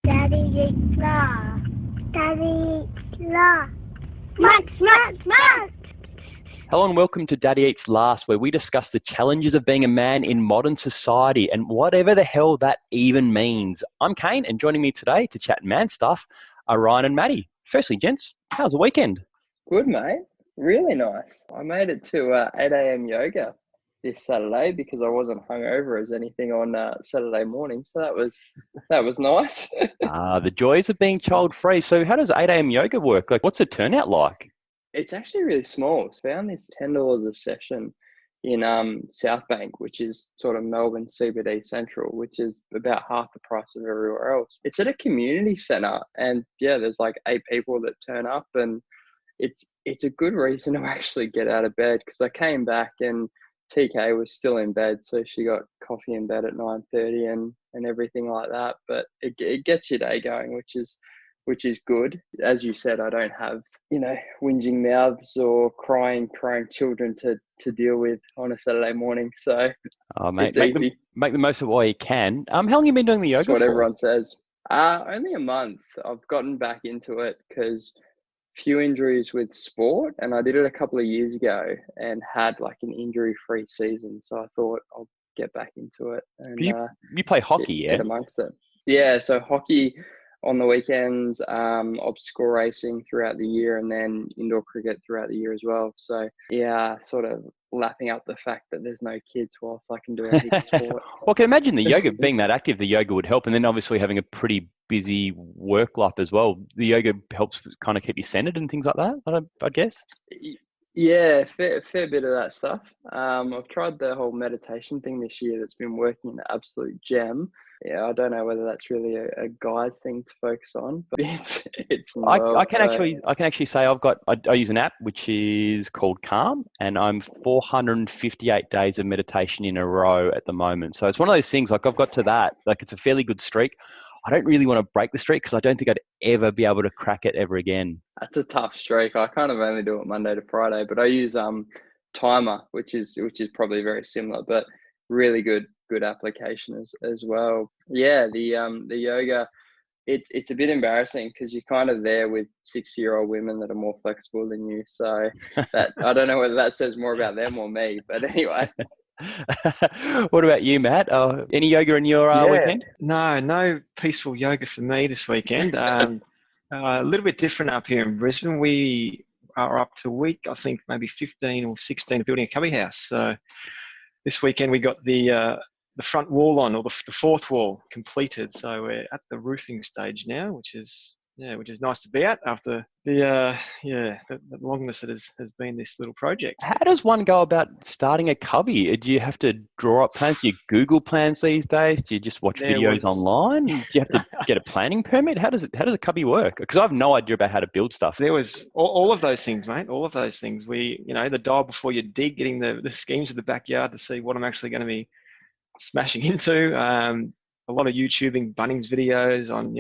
Daddy eats love. Daddy eats love. Smart. Hello and welcome to Daddy Eats Last, where we discuss the challenges of being a man in modern society and whatever the hell that even means. I'm Kane, and joining me today to chat man stuff are Ryan and Maddie. Firstly, gents, how's the weekend? Good, mate. Really nice. I made it to 8 a.m. yoga this Saturday because I wasn't hungover as anything on Saturday morning. So that was nice. The joys of being child-free. So how does 8 a.m. yoga work? Like, what's the turnout like? It's actually really small. I found this $10 a session in South Bank, which is sort of Melbourne CBD Central, which is about half the price of everywhere else. It's at a community centre, and yeah, there's like 8 people that turn up, and it's a good reason to actually get out of bed, because I came back and TK was still in bed, so she got coffee in bed at 9:30 and everything like that. But it gets your day going, which is good. As you said, I don't have, whinging mouths or crying children to deal with on a Saturday morning. So Mate, it's easy. Make the most of it while you can. How long have you been doing the yoga That's what for? everyone says. Only a month. I've gotten back into it because few injuries with sport, and I did it a couple of years ago and had like an injury-free season. So I thought I'll get back into it. And you play hockey, yeah? Get amongst it. Yeah, so hockey on the weekends, obstacle racing throughout the year, and then indoor cricket throughout the year as well. So yeah, sort of lapping up the fact that there's no kids whilst I can do a heap of sport. Well, I can imagine the yoga, being that active, the yoga would help. And then obviously having a pretty busy work life as well. The yoga helps kind of keep you centered and things like that, I guess. Yeah, fair bit of that stuff. I've tried the whole meditation thing this year. That's been working an absolute gem. Yeah, I don't know whether that's really a guy's thing to focus on, but it's well. I can actually say I use an app which is called Calm, and I'm 458 days of meditation in a row at the moment. So it's one of those things, like I've got to that, like it's a fairly good streak. I don't really want to break the streak because I don't think I'd ever be able to crack it ever again. That's a tough streak. I kind of only do it Monday to Friday, but I use Timer, which is probably very similar, but really good application as well. Yeah, the yoga, it's a bit embarrassing because you're kind of there with 60-year-old women that are more flexible than you. So that I don't know whether that says more about them or me, but anyway. What about you, Matt? Any yoga in your weekend? No peaceful yoga for me this weekend. A little bit different up here in Brisbane. We are up to week, I think maybe 15 or 16, building a cubby house. So this weekend we got the front wall on, or the fourth wall completed. So we're at the roofing stage now, which is nice to be at after the longness that has been this little project. How does one go about starting a cubby? Do you have to draw up plans? Do you Google plans these days? Do you just watch videos online? Do you have to get a planning permit? How does a cubby work? Because I have no idea about how to build stuff. There was all of those things, mate. All of those things. We, the dial before you dig, getting the schemes of the backyard to see what I'm actually going to be smashing into. A lot of YouTubing, Bunnings videos on,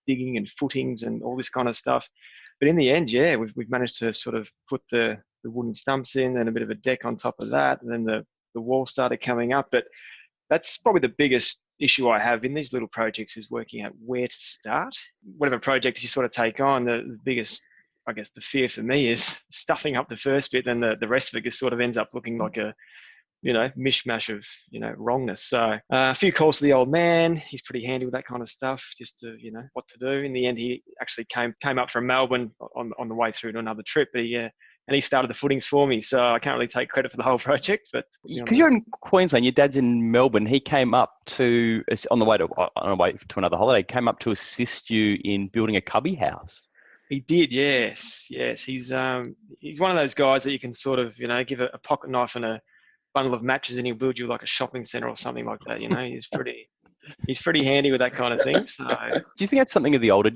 digging and footings and all this kind of stuff. But in the end, yeah, we've managed to sort of put the wooden stumps in and a bit of a deck on top of that. And then the wall started coming up. But that's probably the biggest issue I have in these little projects, is working out where to start. Whatever project you sort of take on, the biggest, I guess, the fear for me is stuffing up the first bit, and the rest of it just sort of ends up looking like a mishmash of, wrongness. So a few calls to the old man. He's pretty handy with that kind of stuff, just to, what to do. In the end, he actually came up from Melbourne on the way through to another trip. But he started the footings for me. So I can't really take credit for the whole project. But because you're in Queensland, your dad's in Melbourne. He came up on the way to another holiday. Came up to assist you in building a cubby house. He did, yes. He's one of those guys that you can sort of, give a pocket knife and a bundle of matches, and he'll build you like a shopping center or something like that. He's pretty handy with that kind of thing. So, do you think that's something of the older,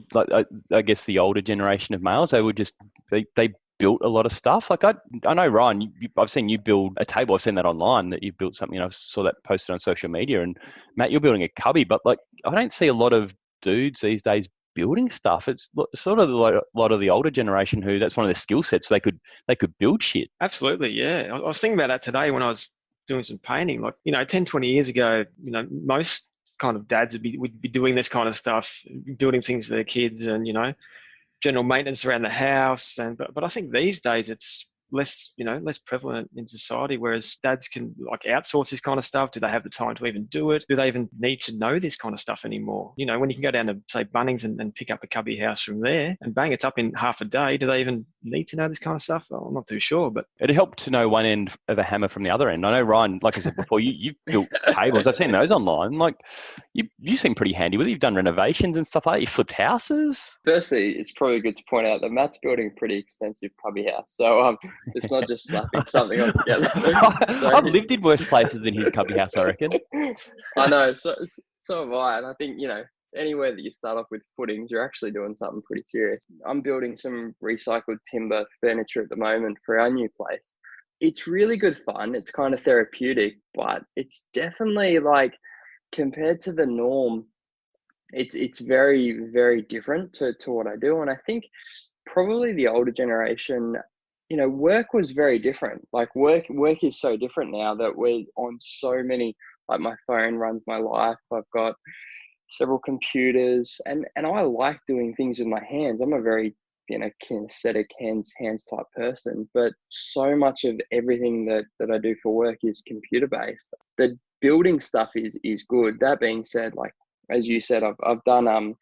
I guess the older generation of males? They built a lot of stuff. Like I know, Ryan, I've seen you build a table. I've seen that online, that you built something. I saw that posted on social media. And Matt, you're building a cubby, but I don't see a lot of dudes these days building stuff. It's sort of a lot of the older generation who that's one of their skill sets. They could build shit. Absolutely, yeah. I was thinking about that today when I was doing some painting. 10, 20 years ago, most kind of dads would be doing this kind of stuff, building things for their kids, and general maintenance around the house. But I think these days it's less prevalent in society, whereas dads can like outsource this kind of stuff. Do they have the time to even do it? Do they even need to know this kind of stuff anymore? When you can go down to say Bunnings and pick up a cubby house from there and bang, it's up in half a day. Do they even need to know this kind of stuff? Well, I'm not too sure, but it'd help to know one end of a hammer from the other end. I know, Ryan, like I said before, you've built tables. I've seen those online. Like you seem pretty handy with it. You've done renovations and stuff like that. You flipped houses. Firstly, it's probably good to point out that Matt's building a pretty extensive cubby house, so it's not just slapping something on together. I've lived in worse places than his cubby house, I reckon. I know, so have I, and I think anywhere that you start off with footings, you're actually doing something pretty serious. I'm building some recycled timber furniture at the moment for our new place. It's really good fun. It's kind of therapeutic, but it's definitely like compared to the norm, it's very, very different to what I do. And I think probably the older generation, work was very different. Like work is so different now that we're on so many, like my phone runs my life. I've got several computers and I like doing things with my hands. I'm a very, kinesthetic hands type person, but so much of everything that I do for work is computer based. The building stuff is good. That being said, like, as you said, I've done,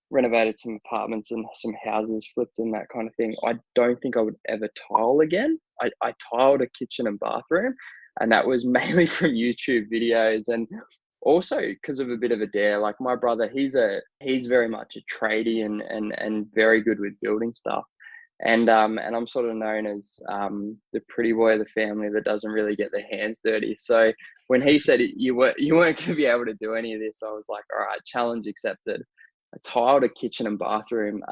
renovated some apartments and some houses, flipped and that kind of thing. I don't think I would ever tile again. I tiled a kitchen and bathroom, and that was mainly from YouTube videos and also because of a bit of a dare. Like my brother, he's very much a tradie and very good with building stuff. And I'm sort of known as the pretty boy of the family that doesn't really get their hands dirty. So when he said you weren't going to be able to do any of this, I was like, all right, challenge accepted. I tiled a kitchen and bathroom,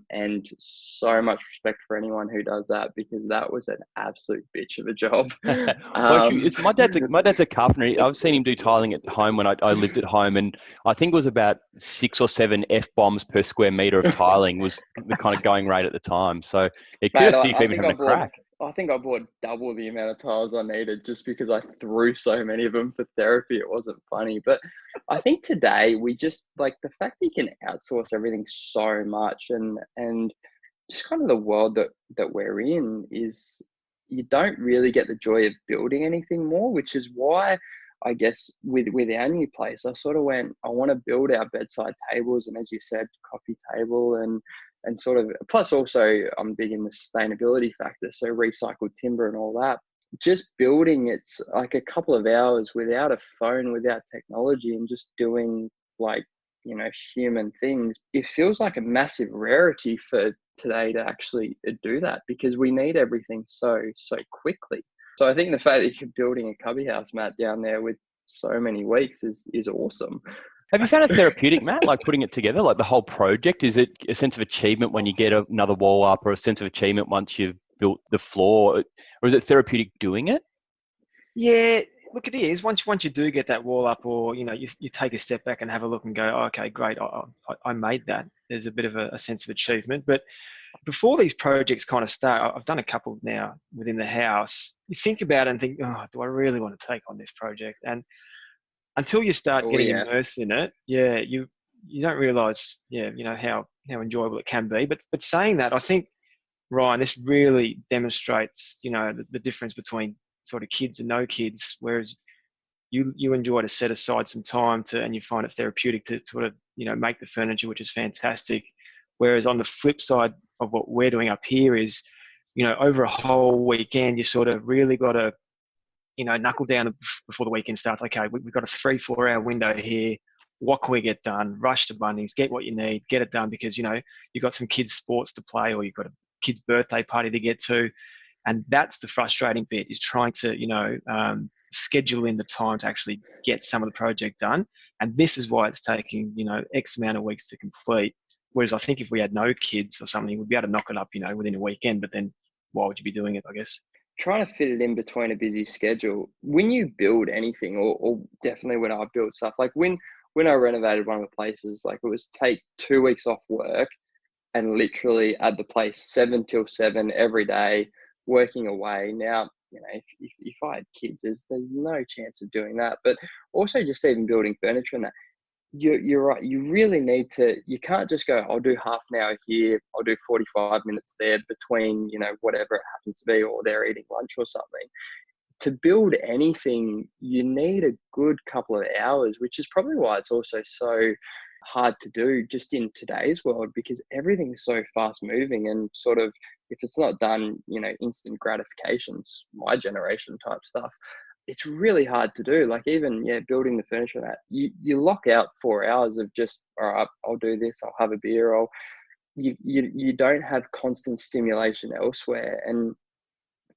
and so much respect for anyone who does that, because that was an absolute bitch of a job. It's my dad's a carpenter. I've seen him do tiling at home when I lived at home, and I think it was about 6 or 7 F-bombs per square meter of tiling was the kind of going rate at the time. So it could have even having a crack. I think I bought double the amount of tiles I needed just because I threw so many of them for therapy. It wasn't funny. But I think today we just like the fact that you can outsource everything so much and just kind of the world that we're in is you don't really get the joy of building anything more, which is why I guess with our new place, I sort of went, I want to build our bedside tables and, as you said, coffee table and sort of, plus also I'm big in the sustainability factor, so recycled timber and all that. Just building, it's like a couple of hours without a phone, without technology, and just doing like, human things. It feels like a massive rarity for today to actually do that, because we need everything so quickly. So I think the fact that you're building a cubby house, Matt, down there with so many weeks is awesome. Have you found it therapeutic, Matt, like putting it together, like the whole project? Is it a sense of achievement when you get another wall up, or a sense of achievement once you've built the floor, or is it therapeutic doing it? Yeah, look, it is. Once you do get that wall up, or, you take a step back and have a look and go, oh, okay, great, I made that. There's a bit of a sense of achievement. But before these projects kind of start, I've done a couple now within the house. You think about it and think, oh, do I really want to take on this project? And until you start getting immersed in it, you don't realise, how enjoyable it can be. But saying that, I think, Ryan, this really demonstrates, the difference between sort of kids and no kids. Whereas you enjoy to set aside some time and you find it therapeutic to sort of, make the furniture, which is fantastic. Whereas on the flip side of what we're doing up here is, over a whole weekend, you sort of really got to, knuckle down before the weekend starts. Okay, we've got a 3-4 hour window here. What can we get done? Rush to Bunnings, get what you need, get it done, because, you've got some kids' sports to play, or you've got a kid's birthday party to get to. And that's the frustrating bit, is trying to, schedule in the time to actually get some of the project done. And this is why it's taking, X amount of weeks to complete. Whereas I think if we had no kids or something, we'd be able to knock it up, within a weekend. But then why would you be doing it, I guess? Trying to fit it in between a busy schedule. When you build anything, or definitely when I build stuff, like when I renovated one of the places, like it was take 2 weeks off work and literally at the place 7 till 7 every day, working away. Now, if I had kids, there's no chance of doing that. But also just even building furniture and that, you're right. You really need to, you can't just go, I'll do half an hour here, I'll do 45 minutes there between, whatever it happens to be, or they're eating lunch or something. To build anything, you need a good couple of hours, which is probably why it's also so hard to do just in today's world, because everything's so fast moving, and sort of, if it's not done, instant gratifications, my generation type stuff, it's really hard to do. Like even, building the furniture, that you lock out 4 hours of just, all right, I'll do this, I'll have a beer, you don't have constant stimulation elsewhere. And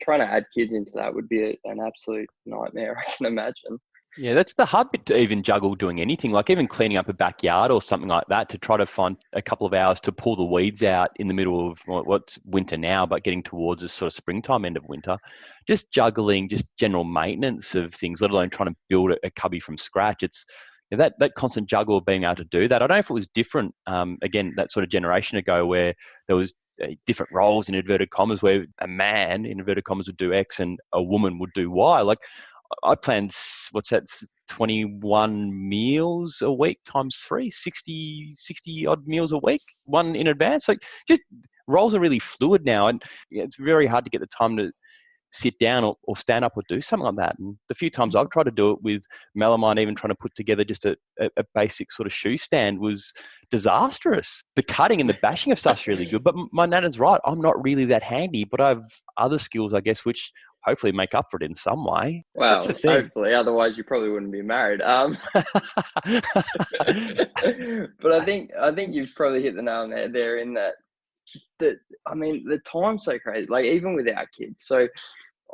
trying to add kids into that would be an absolute nightmare, I can imagine. Yeah, that's the hard bit to even juggle doing anything, like even cleaning up a backyard or something like that, to try to find a couple of hours to pull the weeds out in the middle of what's winter now, but getting towards this sort of springtime, end of winter. Just juggling just general maintenance of things, let alone trying to build a cubby from scratch. It's that constant juggle of being able to do that. I don't know if it was different, again, that sort of generation ago, where there was different roles in inverted commas, where a man in inverted commas would do X and a woman would do Y. Like I planned, 21 meals a week times 3, 60 odd meals a week, one in advance. Like just roles are really fluid now, and it's very hard to get the time to sit down or stand up or do something like that. And the few times I've tried to do it with Melamine, even trying to put together just a basic sort of shoe stand, was disastrous. The cutting and the bashing of stuff's really good, but my nana's right. I'm not really that handy, but I have other skills, I guess, which hopefully make up for it in some way. Well, That's the thing. hopefully, otherwise you probably wouldn't be married. But I think you've probably hit the nail on there in that I mean, the time's so crazy, like even with our kids. So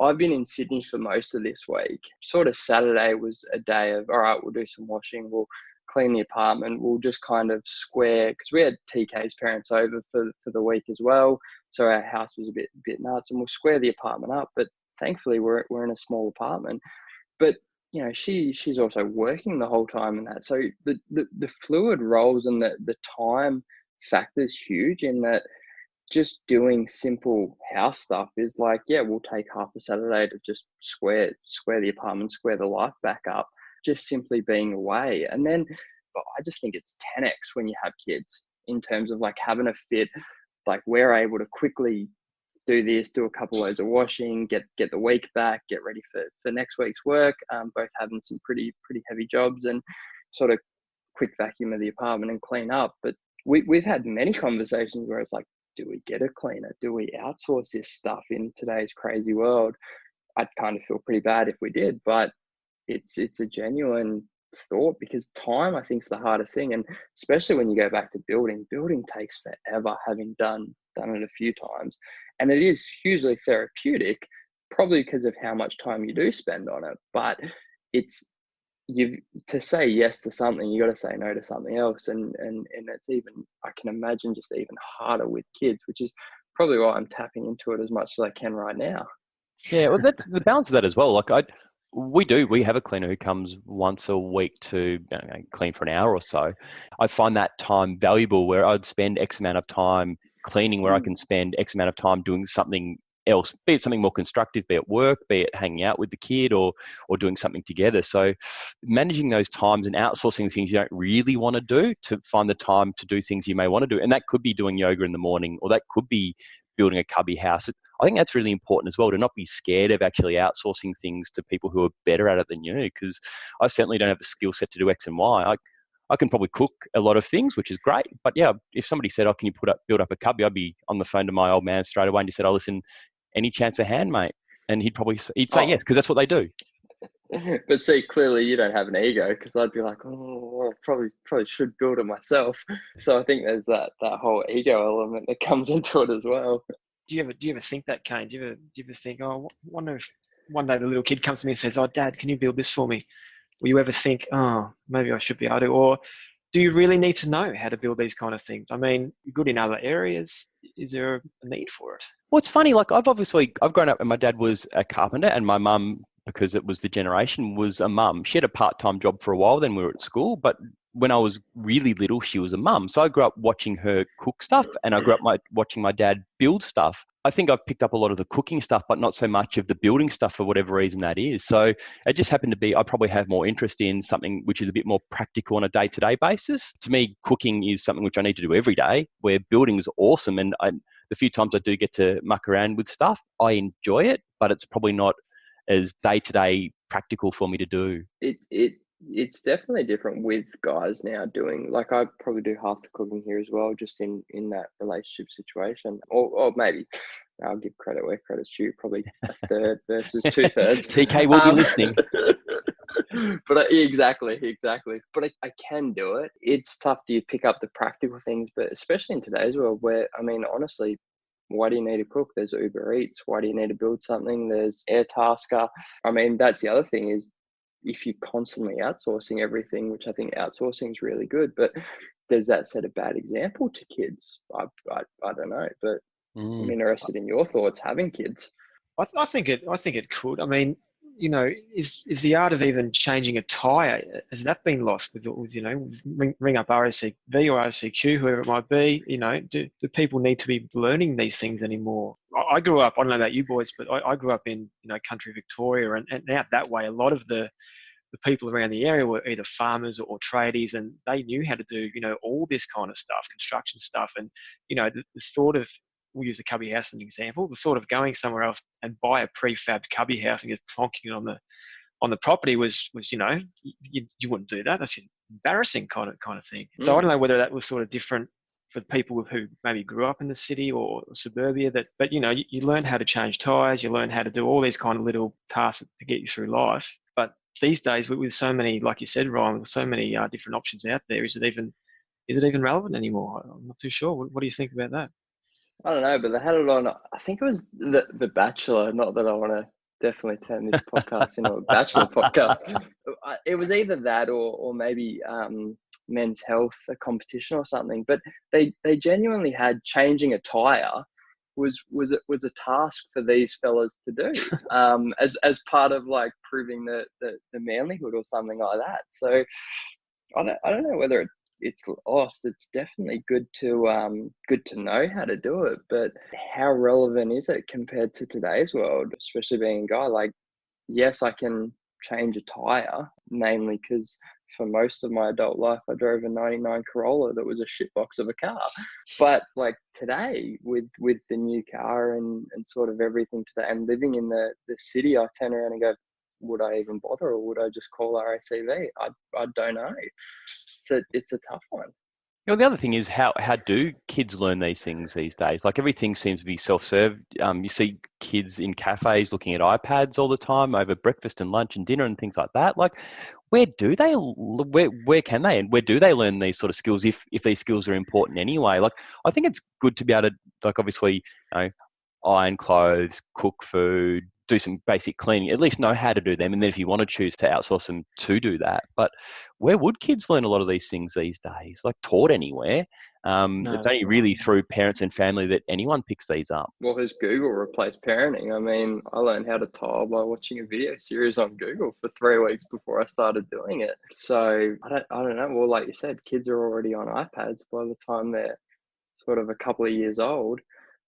I've been in Sydney for most of this week. Sort of Saturday was a day of, all right, we'll do some washing, we'll clean the apartment, we'll just kind of square, because we had TK's parents over for the week as well. So our house was a bit nuts, and we'll square the apartment up. But thankfully we're in a small apartment. But she's also working the whole time and that. So the fluid roles and the time factor is huge, in that just doing simple house stuff is like, we'll take half a Saturday to just square the apartment, square the life back up, just simply being away. And then I just think it's 10x when you have kids, in terms of like having a fit, like we're able to quickly do this, do a couple loads of washing, get the week back, get ready for next week's work, both having some pretty heavy jobs, and sort of quick vacuum of the apartment and clean up. But we've had many conversations where it's like, do we get a cleaner? Do we outsource this stuff in today's crazy world? I'd kind of feel pretty bad if we did, but it's a genuine thought, because time, I think, is the hardest thing. And especially when you go back to building takes forever, having done it a few times. And it is hugely therapeutic, probably because of how much time you do spend on it. But to say yes to something, you got to say no to something else, and it's even, I can imagine, just even harder with kids, which is probably why I'm tapping into it as much as I can right now. Yeah, well, the balance of that as well. Like we have a cleaner who comes once a week to clean for an hour or so. I find that time valuable, where I'd spend X amount of time cleaning, where I can spend X amount of time doing something else, be it something more constructive, be it work, be it hanging out with the kid, or doing something together. So managing those times and outsourcing things you don't really want to do, to find the time to do things you may want to do. And that could be doing yoga in the morning, or that could be building a cubby house. I think that's really important as well, to not be scared of actually outsourcing things to people who are better at it than you, because I certainly don't have the skill set to do X and Y. I can probably cook a lot of things, which is great. But yeah, if somebody said, can you build up a cubby, I'd be on the phone to my old man straight away and just said, listen, any chance of hand, mate? And he'd say yes, because that's what they do. But see, clearly you don't have an ego, because I'd be like, I probably should build it myself. So I think there's that whole ego element that comes into it as well. Do you ever think that, Kane? Do you ever think, wonder if one day the little kid comes to me and says, Dad, can you build this for me? Will you ever think, maybe I should be able to? Or do you really need to know how to build these kind of things? I mean, you're good in other areas. Is there a need for it? Well, it's funny. Like I've grown up, and my dad was a carpenter, and my mum, because it was the generation, was a mum. She had a part-time job for a while, then we were at school, but when I was really little, she was a mum. So I grew up watching her cook stuff, and I grew up watching my dad build stuff. I think I've picked up a lot of the cooking stuff, but not so much of the building stuff for whatever reason that is. So it just happened to be, I probably have more interest in something which is a bit more practical on a day-to-day basis. To me, cooking is something which I need to do every day, where building is awesome. And the few times I do get to muck around with stuff, I enjoy it, but it's probably not as day-to-day practical for me to do. It's definitely different with guys now doing, like, I probably do half the cooking here as well, just in that relationship situation, or maybe I'll give credit where credit's due, probably a third versus 2/3. TK will be listening. But exactly. But I can do it. It's tough to pick up the practical things, but especially in today's world, where, I mean, honestly, why do you need to cook? There's Uber Eats. Why do you need to build something? There's Airtasker. I mean, that's the other thing is, if you're constantly outsourcing everything, which I think outsourcing is really good, but does that set a bad example to kids? I don't know, but I'm interested in your thoughts having kids. I think it could. I mean, you know, is the art of even changing a tyre, has that been lost with you know, ring up RACV or RACQ, whoever it might be? You know, do people need to be learning these things anymore? I grew up, I don't know about you boys, but I grew up in, you know, country Victoria, and out that way, a lot of the people around the area were either farmers or tradies, and they knew how to do, you know, all this kind of stuff, construction stuff. And, you know, the thought of, we'll use the cubby house as an example, the thought of going somewhere else and buy a prefabbed cubby house and just plonking it on the property was, you know, you wouldn't do that. That's embarrassing kind of thing. So I don't know whether that was sort of different for people who maybe grew up in the city or suburbia, but you know, you learn how to change tyres, you learn how to do all these kind of little tasks to get you through life. But these days, with so many, like you said, Ryan, with so many different options out there, is it even relevant anymore? I'm not too sure. What do you think about that? I don't know, but they had it on, I think it was the Bachelor. Not that I want to definitely turn this podcast into a Bachelor podcast. It was either that or maybe Men's Health, a competition or something. But they genuinely had changing a tyre was a task for these fellas to do, as part of like proving the manlyhood or something like that. So I don't know whether it's lost. It's definitely good to know how to do it, but how relevant is it compared to today's world, especially being a guy? Like, yes, I can change a tire, namely because for most of my adult life I drove a 99 Corolla that was a shitbox of a car. But like today with the new car and sort of everything today, and living in the city, I turn around and go, would I even bother, or would I just call RACV? I don't know. So it's a tough one. You know, the other thing is how do kids learn these things these days? Like everything seems to be self-served. You see kids in cafes looking at iPads all the time over breakfast and lunch and dinner and things like that. Like, where can they and where do they learn these sort of skills if these skills are important anyway? Like, I think it's good to be able to, like, obviously, you know, iron clothes, cook food, do some basic cleaning, at least know how to do them. And then if you want to choose to outsource them to do that. But where would kids learn a lot of these things these days? Like taught anywhere? No, it's only really through parents and family that anyone picks these up. Well, has Google replaced parenting? I mean, I learned how to tile by watching a video series on Google for 3 weeks before I started doing it. So I don't know. Well, like you said, kids are already on iPads by the time they're sort of a couple of years old.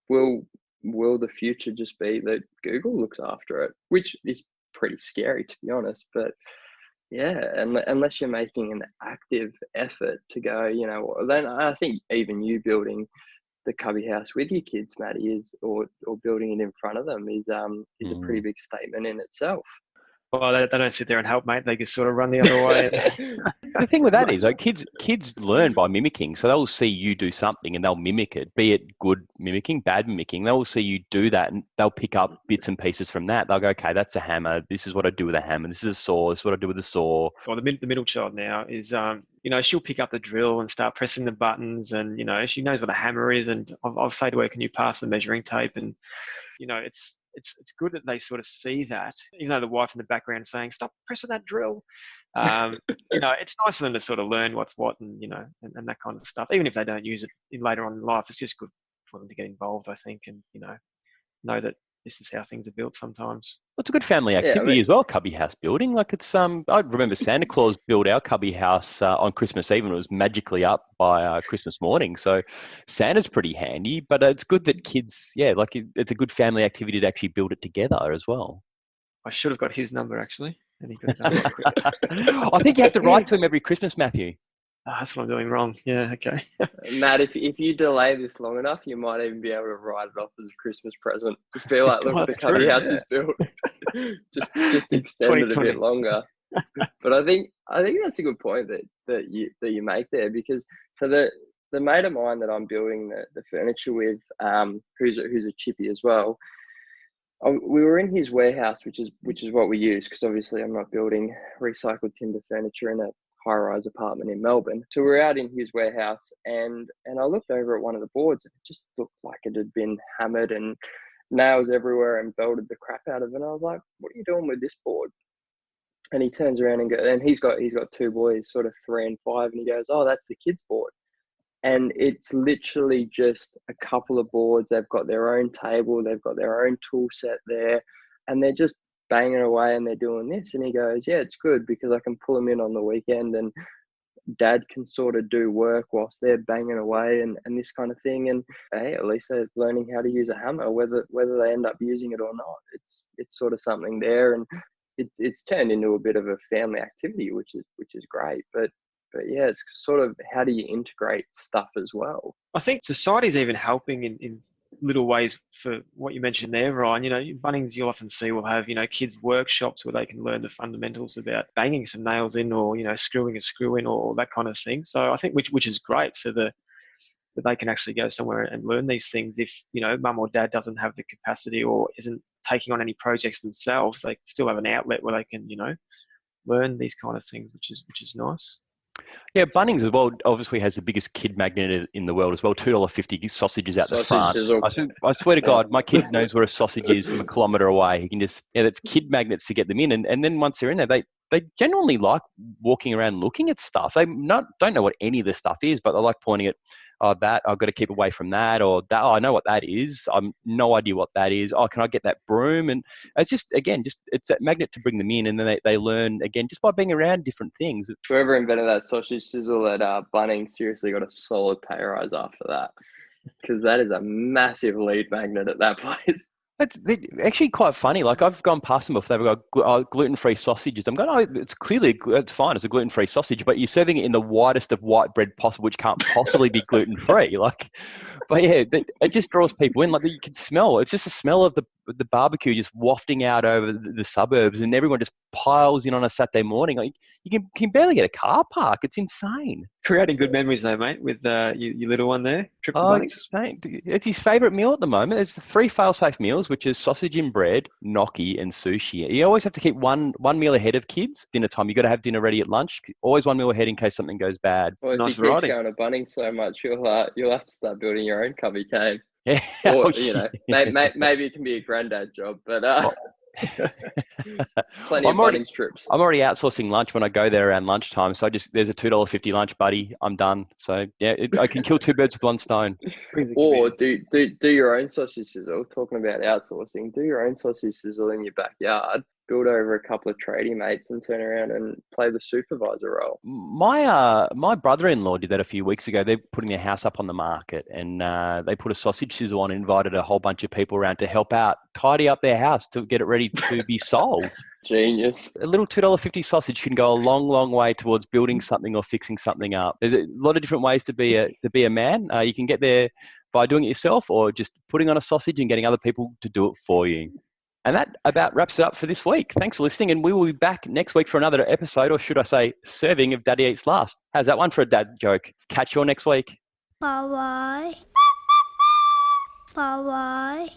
Will the future just be that Google looks after it, which is pretty scary, to be honest. But yeah, unless you're making an active effort to go, you know, then I think even you building the cubby house with your kids, Matty, is or building it in front of them is a pretty big statement in itself. Well, they don't sit there and help, mate. They just sort of run the other way. The thing with that is, like, kids learn by mimicking. So they'll see you do something and they'll mimic it, be it good mimicking, bad mimicking. They'll see you do that and they'll pick up bits and pieces from that. They'll go, okay, that's a hammer. This is what I do with a hammer. This is a saw. This is what I do with a saw. Well, the middle child now is, you know, she'll pick up the drill and start pressing the buttons, and, you know, she knows what a hammer is. And I'll say to her, can you pass the measuring tape? And, you know, it's good that they sort of see that, even though the wife in the background is saying, stop pressing that drill. You know, it's nice for them to sort of learn what's what, and, you know, and that kind of stuff. Even if they don't use it later on in life, it's just good for them to get involved, I think, and, you know that this is how things are built sometimes. Well, it's a good family Yeah, I activity mean- as well, cubby house building. Like it's I remember Santa Claus built our cubby house on Christmas Eve and it was magically up by Christmas morning. So Santa's pretty handy, but it's good that kids, it's a good family activity to actually build it together as well. I should have got his number actually, and he could have done it. I think you have to write to him every Christmas, Matthew. That's what I'm doing wrong. Yeah, okay. Matt, if you delay this long enough, you might even be able to write it off as a Christmas present. Just be like, look, Well, the that's cubby true, house yeah. is built. just extend it a 2020. bit longer. But I think that's a good point that you make there, because so the mate of mine that I'm building the furniture with, who's a chippy as well. We were in his warehouse, which is what we use, because obviously I'm not building recycled timber furniture in a high-rise apartment in Melbourne. So we're out in his warehouse, and I looked over at one of the boards, and it just looked like it had been hammered and nails everywhere and belted the crap out of it. And I was like, "What are you doing with this board?" And he turns around and he's got two boys, sort of 3 and 5, and he goes, "Oh, that's the kids' board." And it's literally just a couple of boards. They've got their own table, they've got their own tool set there, and they're just banging away and they're doing this. And he goes, "Yeah, it's good because I can pull them in on the weekend and dad can sort of do work whilst they're banging away and this kind of thing." And hey, at least they're learning how to use a hammer, whether they end up using it or not. It's sort of something there, and it's turned into a bit of a family activity, which is great. But yeah, it's sort of how do you integrate stuff as well? I think society's even helping in little ways for what you mentioned there, Ryan. You know, Bunnings you'll often see will have, kids workshops where they can learn the fundamentals about banging some nails in or, screwing a screw in or that kind of thing. So I think which is great so that they can actually go somewhere and learn these things. If, mum or dad doesn't have the capacity or isn't taking on any projects themselves, they still have an outlet where they can, learn these kind of things, which is nice. Yeah, Bunnings as well obviously has the biggest kid magnet in the world as well. $2.50 sausages out the front. I swear to God, my kid knows where a sausage is from a kilometre away. He can just, that's kid magnets to get them in. And then once they're in there, they genuinely like walking around looking at stuff. They don't know what any of the stuff is, but they like pointing at, that, I've got to keep away from that, or that, I know what that is. I'm no idea what that is. Can I get that broom? And it's just it's that magnet to bring them in, and then they learn, again, just by being around different things. Whoever invented that sausage sizzle at Bunnings seriously got a solid pay rise after that, because that is a massive lead magnet at that place. It's actually quite funny. Like, I've gone past them before. They've got gluten-free sausages. I'm going, it's fine. It's a gluten-free sausage, but you're serving it in the widest of white bread possible, which can't possibly be gluten-free. Like, but yeah, it just draws people in. Like, you can smell. It's just the smell of the barbecue just wafting out over the suburbs, and everyone just piles in on a Saturday morning. Like, you can barely get a car park. It's insane. Creating good memories though, mate, with your little one there. Trip to Bunnings. It's his favourite meal at the moment. There's the 3 fail-safe meals, which is sausage and bread, gnocchi, and sushi. You always have to keep one meal ahead of kids. Dinner time, you got to have dinner ready at lunch. Always one meal ahead in case something goes bad. Well, if Nice you variety. keep going to Bunnings so much, you'll have to start building your own cubby cave. Yeah. Or maybe it can be a granddad job, but plenty of Bunnings trips. I'm already outsourcing lunch when I go there around lunchtime. So there's a $2.50 lunch buddy. I'm done. So yeah, I can kill 2 birds with 1 stone. Or do your own sausage sizzle. Talking about outsourcing, do your own sausage sizzle in your backyard. Build over a couple of tradie mates and turn around and play the supervisor role. My brother-in-law did that a few weeks ago. They're putting their house up on the market, and they put a sausage sizzle on and invited a whole bunch of people around to help out, tidy up their house to get it ready to be sold. Genius. A little $2.50 sausage can go a long, long way towards building something or fixing something up. There's a lot of different ways to be a man. You can get there by doing it yourself, or just putting on a sausage and getting other people to do it for you. And that about wraps it up for this week. Thanks for listening, and we will be back next week for another episode, or should I say, serving of Daddy Eats Last. How's that one for a dad joke? Catch you all next week. Bye-bye. Bye-bye.